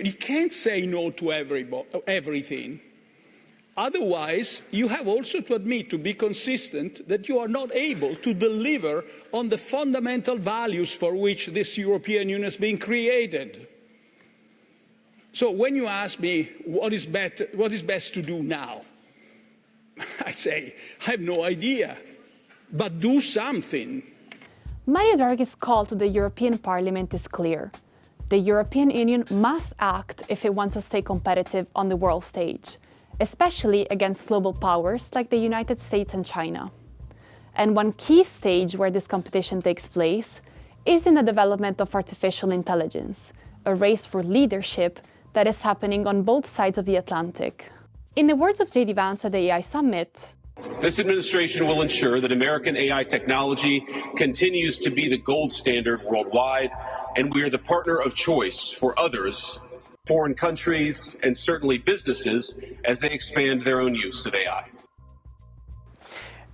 You can't say no to everything. Otherwise, you have also to admit, to be consistent, that you are not able to deliver on the fundamental values for which this European Union has been created. So when you ask me what is best to do now, I say, I have no idea, but do something. Mario Draghi's call to the European Parliament is clear. The European Union must act if it wants to stay competitive on the world stage, especially against global powers like the United States and China. And one key stage where this competition takes place is in the development of artificial intelligence, a race for leadership that is happening on both sides of the Atlantic. In the words of J.D. Vance at the AI Summit, this administration will ensure that American AI technology continues to be the gold standard worldwide, and we are the partner of choice for others, foreign countries, and certainly businesses as they expand their own use of AI.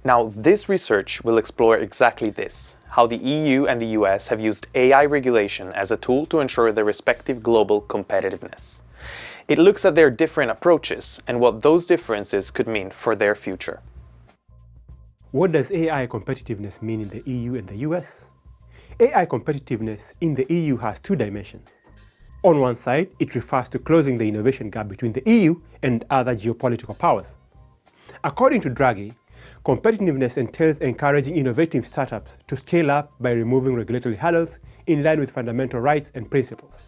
Now, this research will explore exactly this, how the EU and the US have used AI regulation as a tool to ensure their respective global competitiveness. It looks at their different approaches and what those differences could mean for their future. What does AI competitiveness mean in the EU and the US? AI competitiveness in the EU has two dimensions. On one side, it refers to closing the innovation gap between the EU and other geopolitical powers. According to Draghi, competitiveness entails encouraging innovative startups to scale up by removing regulatory hurdles in line with fundamental rights and principles.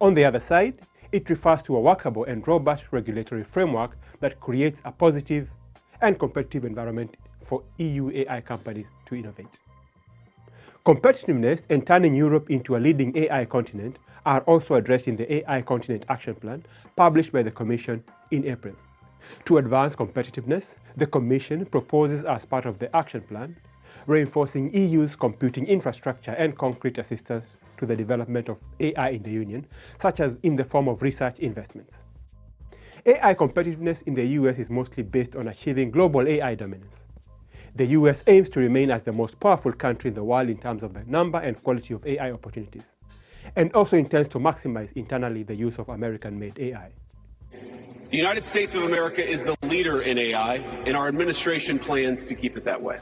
On the other side, it refers to a workable and robust regulatory framework that creates a positive and competitive environment for EU AI companies to innovate. Competitiveness and turning Europe into a leading AI continent are also addressed in the AI Continent Action Plan published by the Commission in April. To advance competitiveness, the Commission proposes as part of the Action Plan reinforcing EU's computing infrastructure and concrete assistance to the development of AI in the Union, such as in the form of research investments. AI competitiveness in the US is mostly based on achieving global AI dominance. The US aims to remain as the most powerful country in the world in terms of the number and quality of AI opportunities, and also intends to maximize internally the use of American-made AI. The United States of America is the leader in AI, and our administration plans to keep it that way.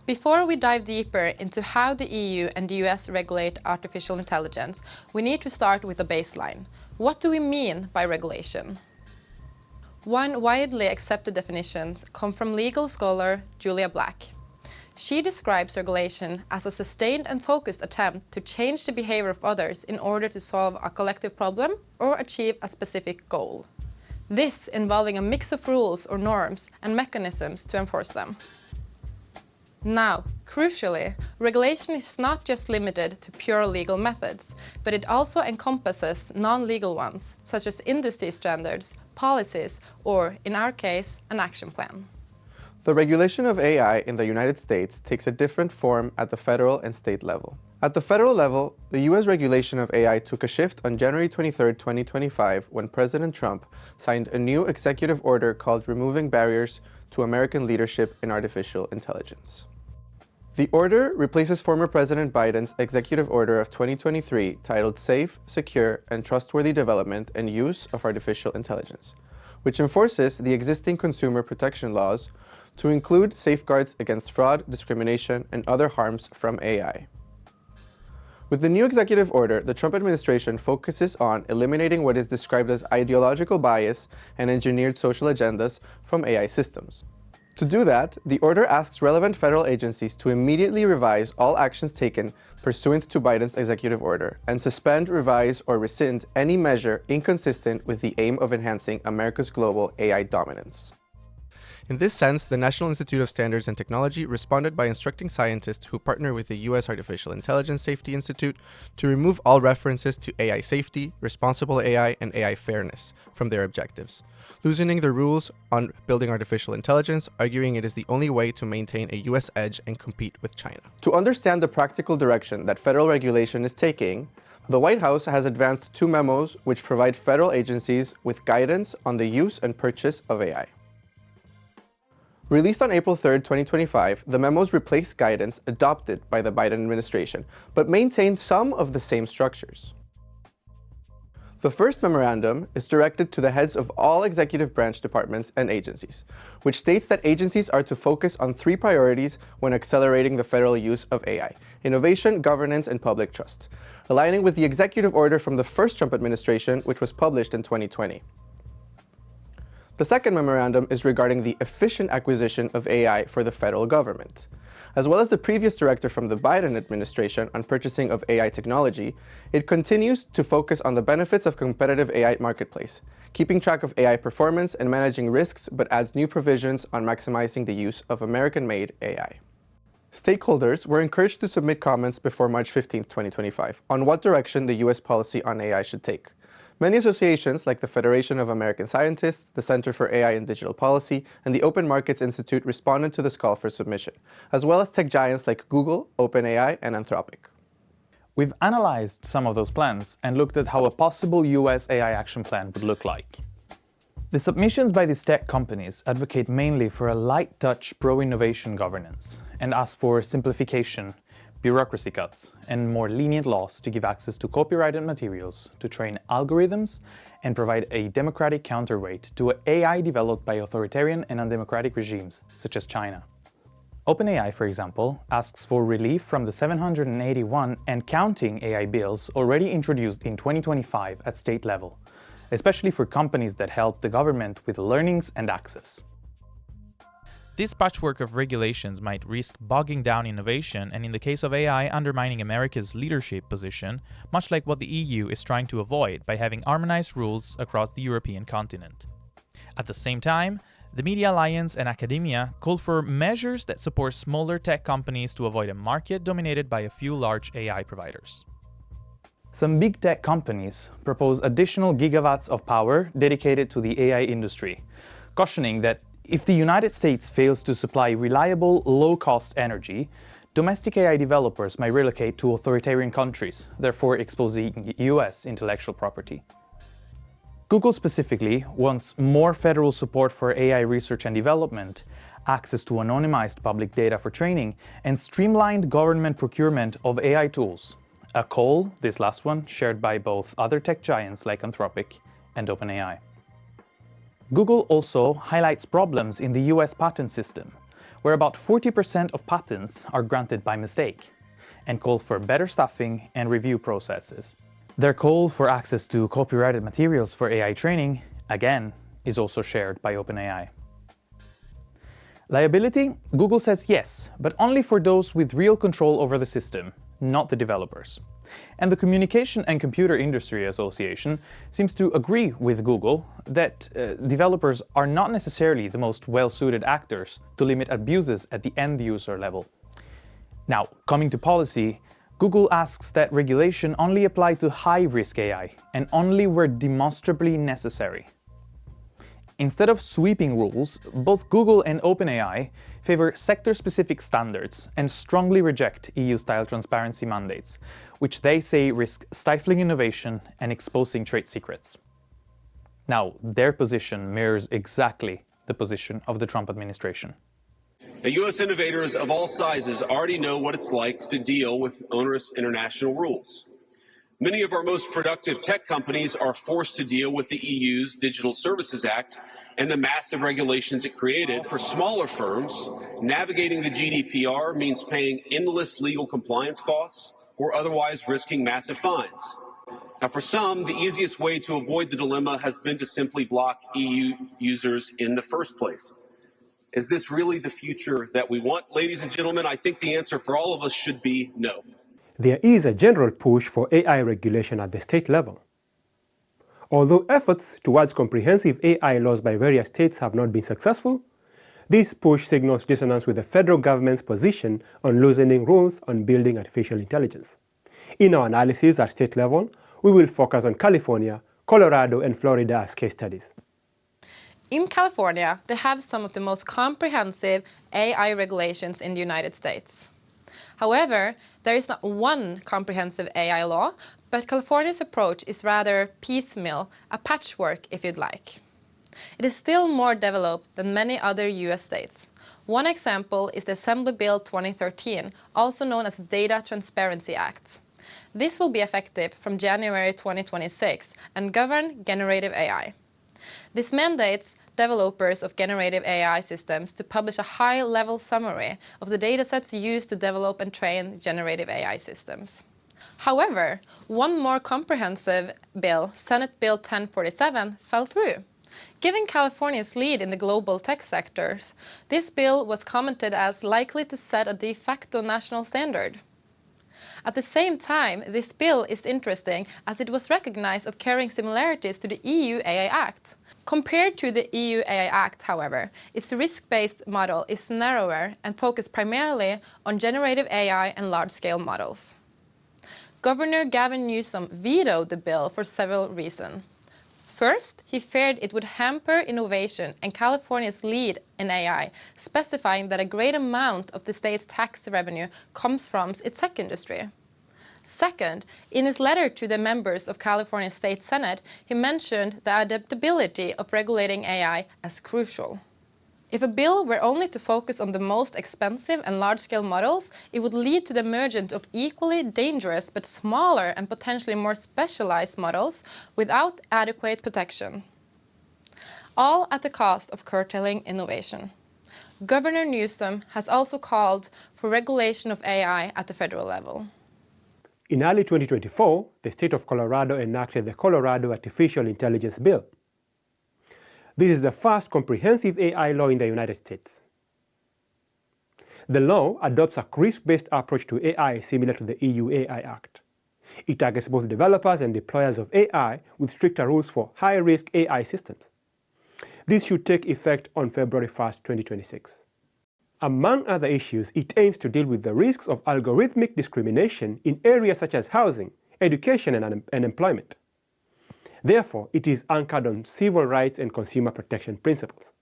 Before we dive deeper into how the EU and the US regulate artificial intelligence, we need to start with a baseline. What do we mean by regulation? One widely accepted definition comes from legal scholar Julia Black. She describes regulation as a sustained and focused attempt to change the behavior of others in order to solve a collective problem or achieve a specific goal. This involving a mix of rules or norms and mechanisms to enforce them. Now, crucially, regulation is not just limited to pure legal methods, but it also encompasses non-legal ones, such as industry standards, policies, or, in our case, an action plan. The regulation of AI in the United States takes a different form at the federal and state level. At the federal level, the US regulation of AI took a shift on January 23, 2025, when President Trump signed a new executive order called Removing Barriers to American Leadership in Artificial Intelligence. The order replaces former President Biden's executive order of 2023 titled Safe, Secure, and Trustworthy Development and Use of Artificial Intelligence, which enforces the existing consumer protection laws to include safeguards against fraud, discrimination, and other harms from AI. With the new executive order, the Trump administration focuses on eliminating what is described as ideological bias and engineered social agendas from AI systems. To do that, the order asks relevant federal agencies to immediately revise all actions taken pursuant to Biden's executive order and suspend, revise, or rescind any measure inconsistent with the aim of enhancing America's global AI dominance. In this sense, the National Institute of Standards and Technology responded by instructing scientists who partner with the U.S. Artificial Intelligence Safety Institute to remove all references to AI safety, responsible AI, and AI fairness from their objectives, loosening the rules on building artificial intelligence, arguing it is the only way to maintain a U.S. edge and compete with China. To understand the practical direction that federal regulation is taking, the White House has advanced 2 memos which provide federal agencies with guidance on the use and purchase of AI. Released on April 3, 2025, the memos replace guidance adopted by the Biden administration, but maintain some of the same structures. The first memorandum is directed to the heads of all executive branch departments and agencies, which states that agencies are to focus on 3 priorities when accelerating the federal use of AI: innovation, governance, and public trust, aligning with the executive order from the first Trump administration, which was published in 2020. The second memorandum is regarding the efficient acquisition of AI for the federal government. As well as the previous directive from the Biden administration on purchasing of AI technology, it continues to focus on the benefits of competitive AI marketplace, keeping track of AI performance and managing risks, but adds new provisions on maximizing the use of American-made AI. Stakeholders were encouraged to submit comments before March 15, 2025, on what direction the U.S. policy on AI should take. Many associations, like the Federation of American Scientists, the Center for AI and Digital Policy, and the Open Markets Institute responded to this call for submission, as well as tech giants like Google, OpenAI, and Anthropic. We've analyzed some of those plans and looked at how a possible US AI action plan would look like. The submissions by these tech companies advocate mainly for a light-touch pro-innovation governance and ask for simplification, bureaucracy cuts, and more lenient laws to give access to copyrighted materials to train algorithms and provide a democratic counterweight to AI developed by authoritarian and undemocratic regimes, such as China. OpenAI, for example, asks for relief from the 781 and counting AI bills already introduced in 2025 at state level, especially for companies that help the government with learnings and access. This patchwork of regulations might risk bogging down innovation and, in the case of AI, undermining America's leadership position, much like what the EU is trying to avoid by having harmonized rules across the European continent. At the same time, the Media Alliance and academia called for measures that support smaller tech companies to avoid a market dominated by a few large AI providers. Some big tech companies propose additional gigawatts of power dedicated to the AI industry, cautioning that if the United States fails to supply reliable, low-cost energy, domestic AI developers might relocate to authoritarian countries, therefore exposing US intellectual property. Google specifically wants more federal support for AI research and development, access to anonymized public data for training, and streamlined government procurement of AI tools. A call, this last one, shared by both other tech giants like Anthropic and OpenAI. Google also highlights problems in the US patent system, where about 40% of patents are granted by mistake, and calls for better staffing and review processes. Their call for access to copyrighted materials for AI training, again, is also shared by OpenAI. Liability? Google says yes, but only for those with real control over the system, not the developers. And the Communication and Computer Industry Association seems to agree with Google that developers are not necessarily the most well-suited actors to limit abuses at the end-user level. Now, coming to policy, Google asks that regulation only apply to high-risk AI and only where demonstrably necessary. Instead of sweeping rules, both Google and OpenAI favor sector-specific standards and strongly reject EU-style transparency mandates, which they say risk stifling innovation and exposing trade secrets. Now, their position mirrors exactly the position of the Trump administration. The U.S. innovators of all sizes already know what it's like to deal with onerous international rules. Many of our most productive tech companies are forced to deal with the EU's Digital Services Act and the massive regulations it created. For smaller firms, navigating the GDPR means paying endless legal compliance costs or otherwise risking massive fines. Now, for some, the easiest way to avoid the dilemma has been to simply block EU users in the first place. Is this really the future that we want, ladies and gentlemen? I think the answer for all of us should be no. There is a general push for AI regulation at the state level. Although efforts towards comprehensive AI laws by various states have not been successful, this push signals dissonance with the federal government's position on loosening rules on building artificial intelligence. In our analysis at state level, we will focus on California, Colorado, and Florida as case studies. In California, they have some of the most comprehensive AI regulations in the United States. However, there is not one comprehensive AI law, but California's approach is rather piecemeal, a patchwork if you'd like. It is still more developed than many other US states. One example is the Assembly Bill 2013, also known as the Data Transparency Act. This will be effective from January 2026 and govern generative AI. This mandates developers of generative AI systems to publish a high-level summary of the datasets used to develop and train generative AI systems. However, one more comprehensive bill, Senate Bill 1047, fell through. Given California's lead in the global tech sectors, this bill was commented as likely to set a de facto national standard. At the same time, this bill is interesting as it was recognized of carrying similarities to the EU AI Act. Compared to the EU AI Act, however, its risk-based model is narrower and focused primarily on generative AI and large-scale models. Governor Gavin Newsom vetoed the bill for several reasons. First, he feared it would hamper innovation and California's lead in AI, specifying that a great amount of the state's tax revenue comes from its tech industry. Second, in his letter to the members of California's State Senate, he mentioned the adaptability of regulating AI as crucial. If a bill were only to focus on the most expensive and large-scale models, it would lead to the emergence of equally dangerous but smaller and potentially more specialized models without adequate protection, all at the cost of curtailing innovation. Governor Newsom has also called for regulation of AI at the federal level. In early 2024, the state of Colorado enacted the Colorado Artificial Intelligence Bill. This is the first comprehensive AI law in the United States. The law adopts a risk-based approach to AI similar to the EU AI Act. It targets both developers and deployers of AI with stricter rules for high-risk AI systems. This should take effect on February 1, 2026. Among other issues, it aims to deal with the risks of algorithmic discrimination in areas such as housing, education, and employment. Therefore, it is anchored on civil rights and consumer protection principles.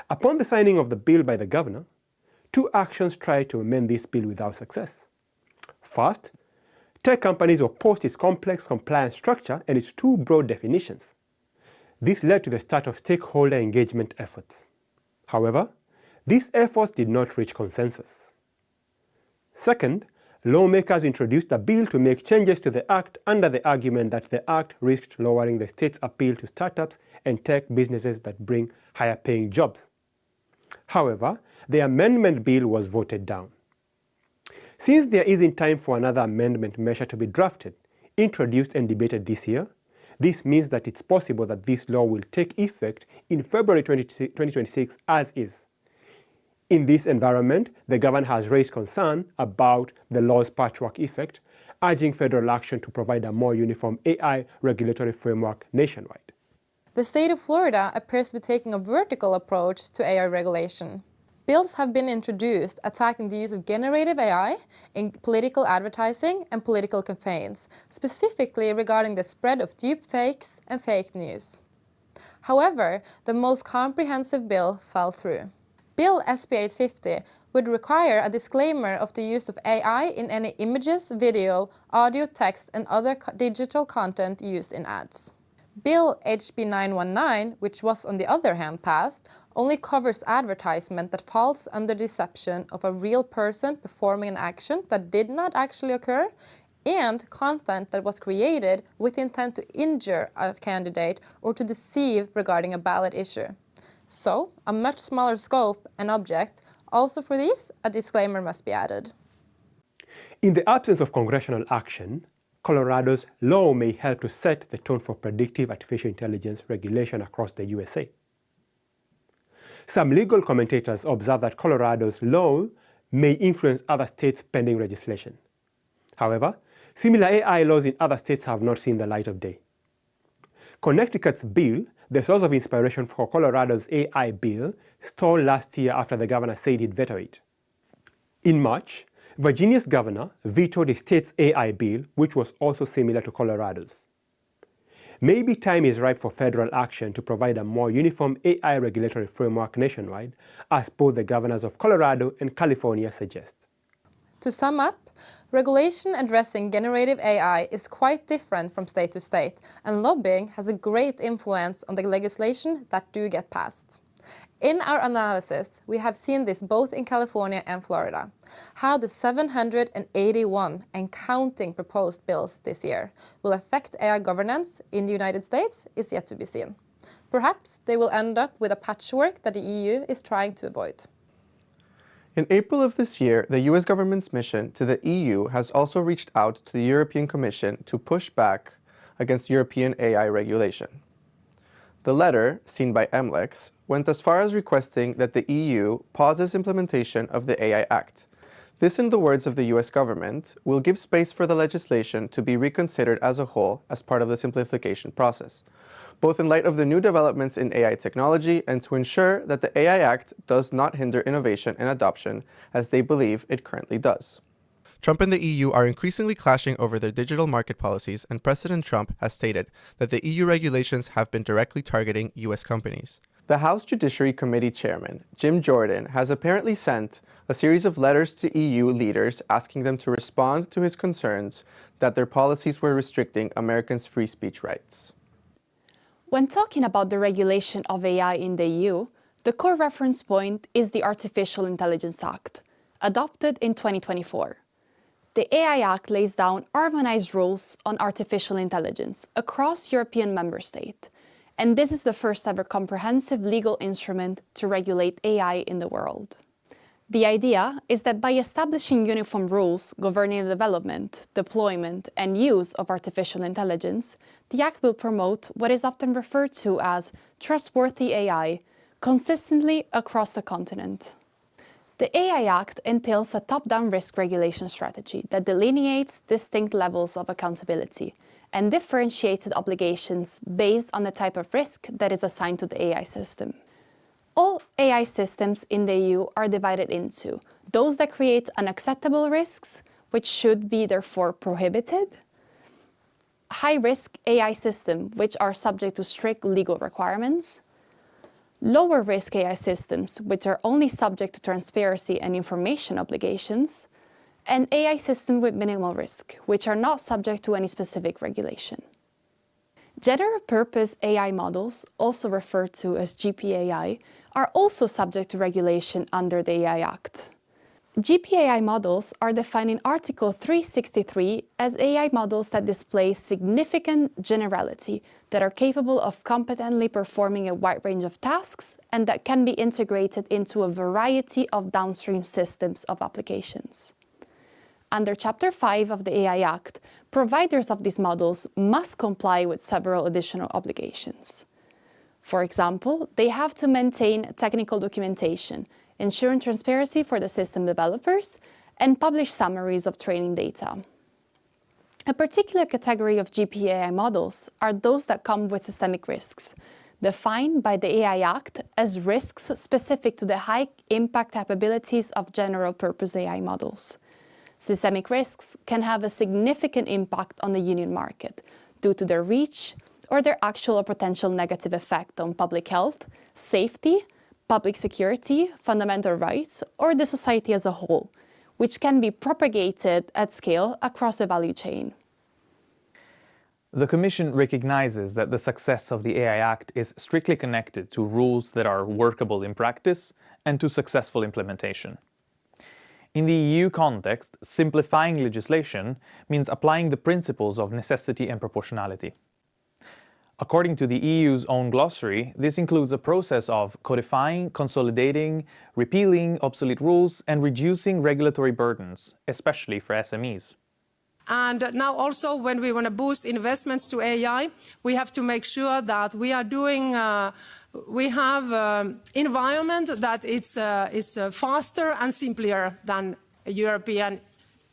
Upon the signing of the bill by the governor, two actions tried to amend this bill without success. First, tech companies opposed its complex compliance structure and its too broad definitions. This led to the start of stakeholder engagement efforts. However, these efforts did not reach consensus. Second, lawmakers introduced a bill to make changes to the Act under the argument that the Act risked lowering the state's appeal to startups and tech businesses that bring higher-paying jobs. However, the amendment bill was voted down. Since there isn't time for another amendment measure to be drafted, introduced and debated this year, this means that it's possible that this law will take effect in February 2026 as is. In this environment, the governor has raised concern about the law's patchwork effect, urging federal action to provide a more uniform AI regulatory framework nationwide. The state of Florida appears to be taking a vertical approach to AI regulation. Bills have been introduced attacking the use of generative AI in political advertising and political campaigns, specifically regarding the spread of deepfakes and fake news. However, the most comprehensive bill fell through. Bill SB 850 would require a disclaimer of the use of AI in any images, video, audio, text, and other digital content used in ads. Bill HB 919, which was on the other hand passed, only covers advertisement that falls under deception of a real person performing an action that did not actually occur, and content that was created with intent to injure a candidate or to deceive regarding a ballot issue. So, a much smaller scope and object. Also for these, a disclaimer must be added. In the absence of congressional action, Colorado's law may help to set the tone for predictive artificial intelligence regulation across the USA. Some legal commentators observe that Colorado's law may influence other states' pending legislation. However, similar AI laws in other states have not seen the light of day. Connecticut's bill, the source of inspiration for Colorado's AI bill, stalled last year after the governor said he'd veto it. In March, Virginia's governor vetoed the state's AI bill, which was also similar to Colorado's. Maybe time is ripe for federal action to provide a more uniform AI regulatory framework nationwide, as both the governors of Colorado and California suggest. To sum up, regulation addressing generative AI is quite different from state to state, and lobbying has a great influence on the legislation that do get passed. In our analysis, we have seen this both in California and Florida. How the 781 and counting proposed bills this year will affect AI governance in the United States is yet to be seen. Perhaps they will end up with a patchwork that the EU is trying to avoid. In April of this year, the US government's mission to the EU has also reached out to the European Commission to push back against European AI regulation. The letter, seen by MLEX, went as far as requesting that the EU pauses implementation of the AI Act. This, in the words of the US government, will give space for the legislation to be reconsidered as a whole as part of the simplification process, both in light of the new developments in AI technology and to ensure that the AI Act does not hinder innovation and adoption as they believe it currently does. Trump and the EU are increasingly clashing over their digital market policies, and President Trump has stated that the EU regulations have been directly targeting US companies. The House Judiciary Committee Chairman, Jim Jordan, has apparently sent a series of letters to EU leaders asking them to respond to his concerns that their policies were restricting Americans' free speech rights. When talking about the regulation of AI in the EU, the core reference point is the Artificial Intelligence Act, adopted in 2024. The AI Act lays down harmonized rules on artificial intelligence across European member states, and this is the first ever comprehensive legal instrument to regulate AI in the world. The idea is that by establishing uniform rules governing the development, deployment, and use of artificial intelligence, the Act will promote what is often referred to as trustworthy AI consistently across the continent. The AI Act entails a top-down risk regulation strategy that delineates distinct levels of accountability and differentiated obligations based on the type of risk that is assigned to the AI system. All AI systems in the EU are divided into those that create unacceptable risks, which should be therefore prohibited, high-risk AI systems, which are subject to strict legal requirements, lower-risk AI systems, which are only subject to transparency and information obligations, and AI systems with minimal risk, which are not subject to any specific regulation. General-purpose AI models, also referred to as GPAI, are also subject to regulation under the AI Act. GPAI models are defined in Article 363 as AI models that display significant generality, that are capable of competently performing a wide range of tasks, and that can be integrated into a variety of downstream systems of applications. Under Chapter 5 of the AI Act, providers of these models must comply with several additional obligations. For example, they have to maintain technical documentation, ensuring transparency for the system developers, and publish summaries of training data. A particular category of GPAI models are those that come with systemic risks, defined by the AI Act as risks specific to the high-impact capabilities of general-purpose AI models. Systemic risks can have a significant impact on the union market due to their reach or their actual or potential negative effect on public health, safety, public security, fundamental rights, or the society as a whole, which can be propagated at scale across the value chain. The Commission recognizes that the success of the AI Act is strictly connected to rules that are workable in practice and to successful implementation. In the EU context, simplifying legislation means applying the principles of necessity and proportionality. According to the EU's own glossary, this includes a process of codifying, consolidating, repealing obsolete rules, and reducing regulatory burdens, especially for SMEs. And now also, when we want to boost investments to AI, we have to make sure that we are doing, we have environment that is faster and simpler than European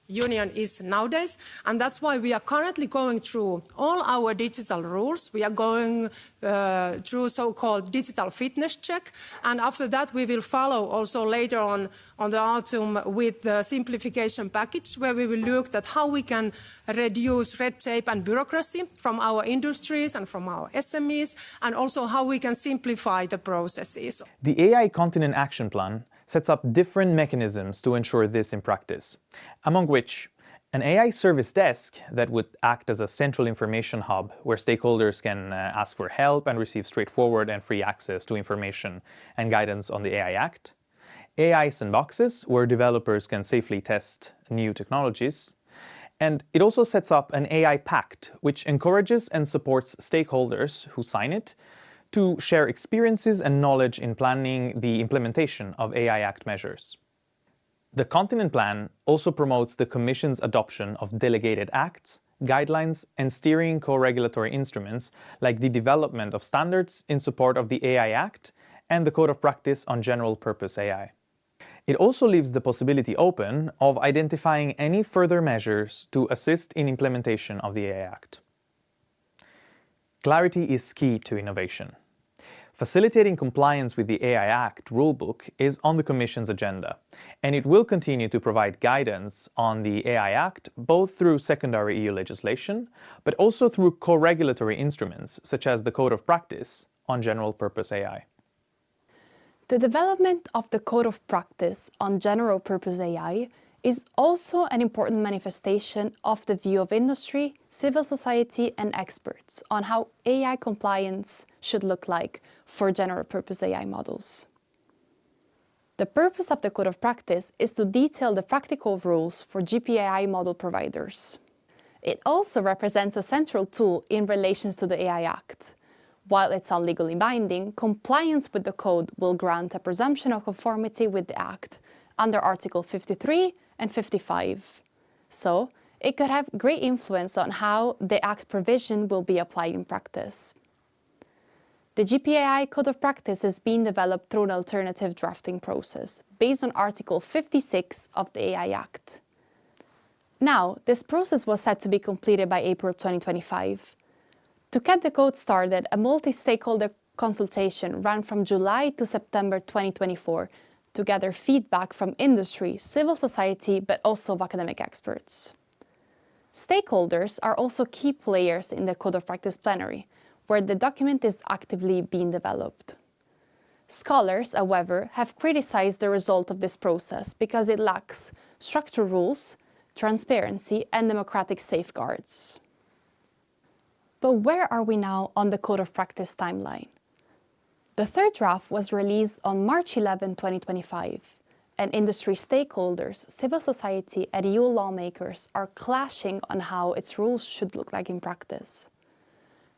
Union is nowadays, and that's why we are currently going through all our digital rules. We are going through so-called digital fitness check, and after that we will follow also later on the autumn with the simplification package, where we will look at how we can reduce red tape and bureaucracy from our industries and from our SMEs, and also how we can simplify the processes. The AI Continent Action Plan sets up different mechanisms to ensure this in practice, among which An AI service desk that would act as a central information hub where stakeholders can ask for help and receive straightforward and free access to information and guidance on the AI Act. AI sandboxes where developers can safely test new technologies. And it also sets up an AI pact, which encourages and supports stakeholders who sign it to share experiences and knowledge in planning the implementation of AI Act measures. The Continent Plan also promotes the Commission's adoption of delegated acts, guidelines, and steering co-regulatory instruments like the development of standards in support of the AI Act and the Code of Practice on General-Purpose AI. It also leaves the possibility open of identifying any further measures to assist in implementation of the AI Act. Clarity is key to innovation. Facilitating compliance with the AI Act rulebook is on the Commission's agenda, and it will continue to provide guidance on the AI Act both through secondary EU legislation, but also through co-regulatory instruments such as the Code of Practice on General-Purpose AI. The development of the Code of Practice on General-Purpose AI is also an important manifestation of the view of industry, civil society, and experts on how AI compliance should look like for general-purpose AI models. The purpose of the Code of Practice is to detail the practical rules for GPAI model providers. It also represents a central tool in relation to the AI Act. While it's not legally binding, compliance with the code will grant a presumption of conformity with the Act under Article 53 and 55. So, it could have great influence on how the Act provision will be applied in practice. The GPAI Code of Practice is being developed through an alternative drafting process based on Article 56 of the AI Act. Now, this process was set to be completed by April 2025. To get the code started, a multi-stakeholder consultation ran from July to September 2024 to gather feedback from industry, civil society, but also of academic experts. Stakeholders are also key players in the Code of Practice plenary, where the document is actively being developed. Scholars, however, have criticized the result of this process because it lacks structured rules, transparency, and democratic safeguards. But where are we now on the Code of Practice timeline? The third draft was released on March 11, 2025, and industry stakeholders, civil society, and EU lawmakers are clashing on how its rules should look like in practice.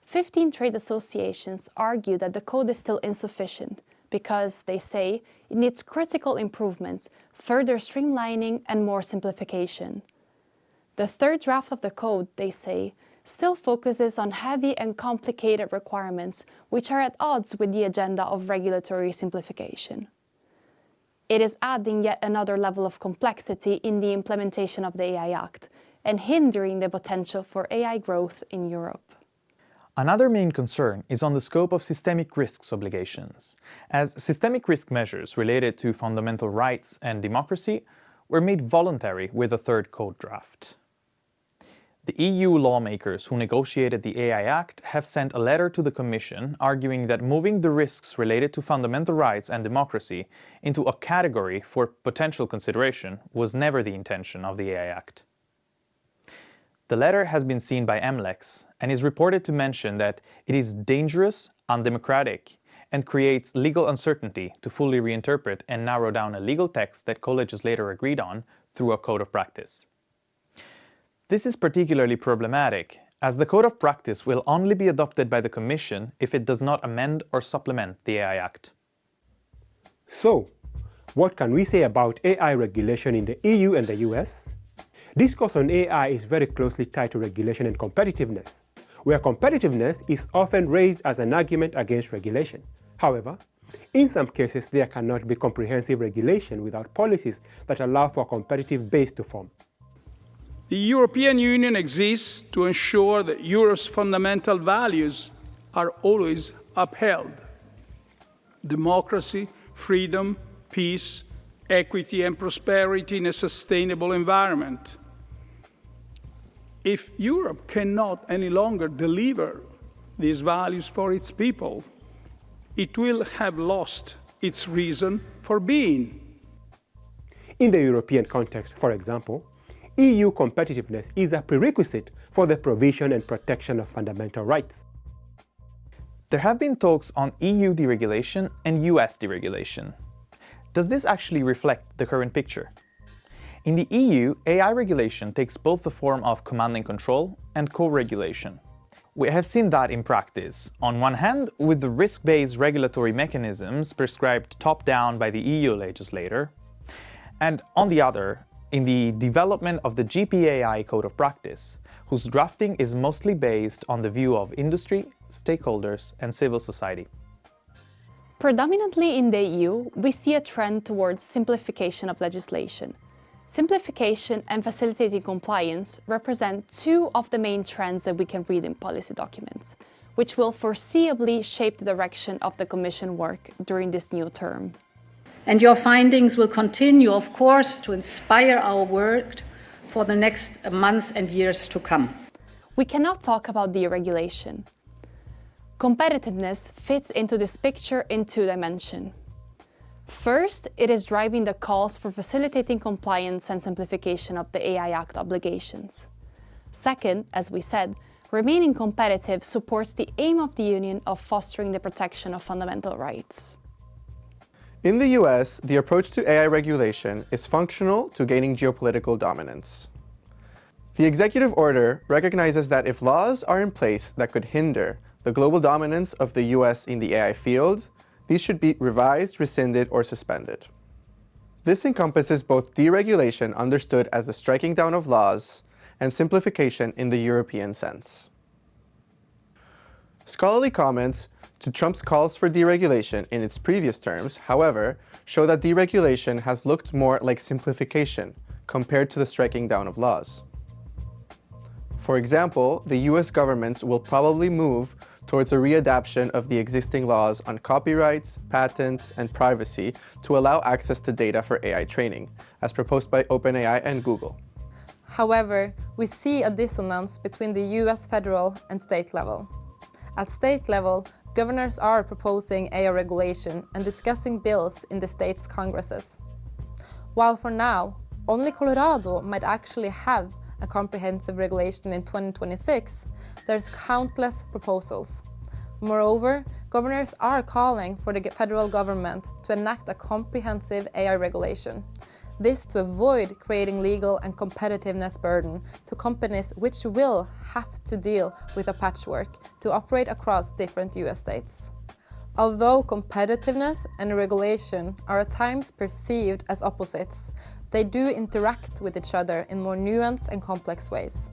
15 trade associations argue that the code is still insufficient because, they say, it needs critical improvements, further streamlining, and more simplification. The third draft of the code, they say, still focuses on heavy and complicated requirements which are at odds with the agenda of regulatory simplification. It is adding yet another level of complexity in the implementation of the AI Act and hindering the potential for AI growth in Europe. Another main concern is on the scope of systemic risks obligations, as systemic risk measures related to fundamental rights and democracy were made voluntary with the third code draft. The EU lawmakers who negotiated the AI Act have sent a letter to the Commission arguing that moving the risks related to fundamental rights and democracy into a category for potential consideration was never the intention of the AI Act. The letter has been seen by MLEX and is reported to mention that it is dangerous, undemocratic, and creates legal uncertainty to fully reinterpret and narrow down a legal text that colleges later agreed on through a code of practice. This is particularly problematic, as the Code of Practice will only be adopted by the Commission if it does not amend or supplement the AI Act. So, what can we say about AI regulation in the EU and the US? Discourse on AI is very closely tied to regulation and competitiveness, where competitiveness is often raised as an argument against regulation. However, in some cases there cannot be comprehensive regulation without policies that allow for a competitive base to form. The European Union exists to ensure that Europe's fundamental values are always upheld: democracy, freedom, peace, equity, and prosperity in a sustainable environment. If Europe cannot any longer deliver these values for its people, it will have lost its reason for being. In the European context, for example, EU competitiveness is a prerequisite for the provision and protection of fundamental rights. There have been talks on EU deregulation and US deregulation. Does this actually reflect the current picture? In the EU, AI regulation takes both the form of command and control and co-regulation. We have seen that in practice, on one hand with the risk-based regulatory mechanisms prescribed top-down by the EU legislator, and on the other, in the development of the GPAI Code of Practice, whose drafting is mostly based on the view of industry, stakeholders, and civil society. Predominantly in the EU, we see a trend towards simplification of legislation. Simplification and facilitating compliance represent two of the main trends that we can read in policy documents, which will foreseeably shape the direction of the Commission work during this new term. And your findings will continue, of course, to inspire our work for the next months and years to come. We cannot talk about deregulation. Competitiveness fits into this picture in two dimensions. First, it is driving the calls for facilitating compliance and simplification of the AI Act obligations. Second, as we said, remaining competitive supports the aim of the Union of fostering the protection of fundamental rights. In the US, the approach to AI regulation is functional to gaining geopolitical dominance. The executive order recognizes that if laws are in place that could hinder the global dominance of the US in the AI field, these should be revised, rescinded, or suspended. This encompasses both deregulation, understood as the striking down of laws, and simplification in the European sense. Scholarly comments to Trump's calls for deregulation in its previous terms, however, show that deregulation has looked more like simplification compared to the striking down of laws. For example, the US governments will probably move towards a readaptation of the existing laws on copyrights, patents, and privacy to allow access to data for AI training, as proposed by OpenAI and Google. However, we see a dissonance between the US federal and state level. At state level, governors are proposing AI regulation and discussing bills in the states' congresses. While for now, only Colorado might actually have a comprehensive regulation in 2026, there's countless proposals. Moreover, governors are calling for the federal government to enact a comprehensive AI regulation. This to avoid creating legal and competitiveness burden to companies which will have to deal with a patchwork to operate across different US states. Although competitiveness and regulation are at times perceived as opposites, they do interact with each other in more nuanced and complex ways.